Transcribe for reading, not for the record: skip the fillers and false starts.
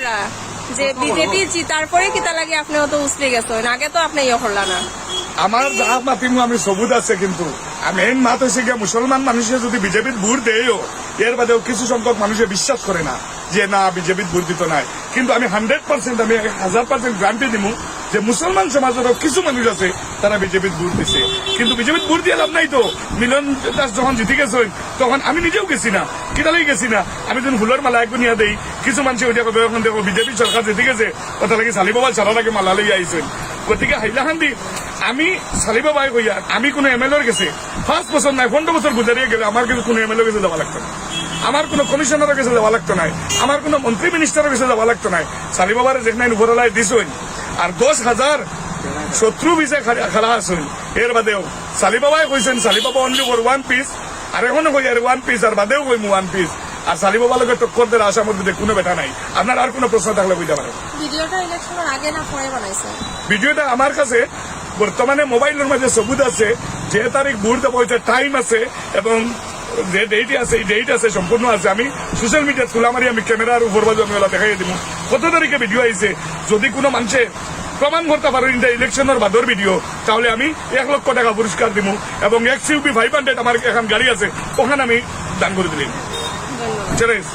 করলা যে বিজেপি জিতার পরে কিতা লাগে আপনি অত উছলে গেছেন, আগে তো আপনি ইয়ে করলা না। আমার যা মাতিমু আমি সবুজ আছে, কিন্তু মেইন মাত হয়েছে গিয়ে মুসলমান মানুষের যদি বিজেপির ভোট দেয়ও এর বাদেও কিছু সংখ্যক মানুষে বিশ্বাস করে না যে না বিজেপির ভোট দিত নাই। কিন্তু আমি 100% আমি 1000% গ্যারান্টি দিব যে মুসলমান সমাজেরও কিছু মানুষ আছে তারা বিজেপির ভোট দিছে। কিন্তু বিজেপির ভোট দিয়ে লাভ নাই তো। মিলন দাস যখন জিতে গেছেন তখন আমি নিজেও গেছি না, কিতালেই গেছি না। আমি যখন ফুলের মালা এক নিয়ে দেই কিছু মানুষ ওইটা কবে এখন দেখো বিজেপি সরকার জিতে গেছে কথা লাগে সালি বাবা সারা লাগে মালা লই আইছেন। গতিকে হাইলাহান্দি আমি সালি বাবাই কইয়া আমি কোনো এমএলএর গেছে 5 বছর নাই 15 বছর গুজারিয়ে গেলে আমার কিন্তু কোনো এমএলএ গেছে যাওয়া লাগতো না, আমার কোনো কমিশনারের কাছে যাওয়া লাগতো নাই, আমার কোনো মন্ত্রী মিনিস্টারের কাছে যাওয়া লাগতো নাই। সালি বাবার যেখানে উপরলাই দিছেন আর 10,000 শত্রু বিজে খেলা আছেন। এর বাদেও সালি বাবাই কইছেন সালি বাবা অনলি ফর 1 পিস, আর এখনো কই আর 1 পিস, আর বাদেও কই 1 পিস। আর সালি বাবা লোকের টক্কর দেওয়ার আশার মধ্যে কোনো বেটা নাই। আপনার আর কোনো প্রশ্ন থাকলে বুঝতে পারেন। ভিডিওটা ইলেকশনের আগে না পরে বানাইছেন? ভিডিওটা আমার কাছে বর্তমানে মোবাইলের মাঝে সবুজ আছে, যে তারিখ ভোট দেওয়া হয়েছে টাইম আছে এবং যে ডেট আছে এই ডেট আছে সম্পূর্ণ আছে। আমি সোশ্যাল মিডিয়া তুলা মারি আমি ক্যামেরার উপর বাজু আমি দেখাই দিব কত তারিখে ভিডিও আইছে। যদি কোনো মানুষে প্রমাণ করতে পারেন যে ইলেকশনের বাদর ভিডিও, তাহলে আমি 1 লক্ষ টাকা পুরস্কার দিব এবং XUV 500 আমার এখন গাড়ি আছে ওখানে আমি দান করে দিলাম। ধন্যবাদ। চ্যালেঞ্জ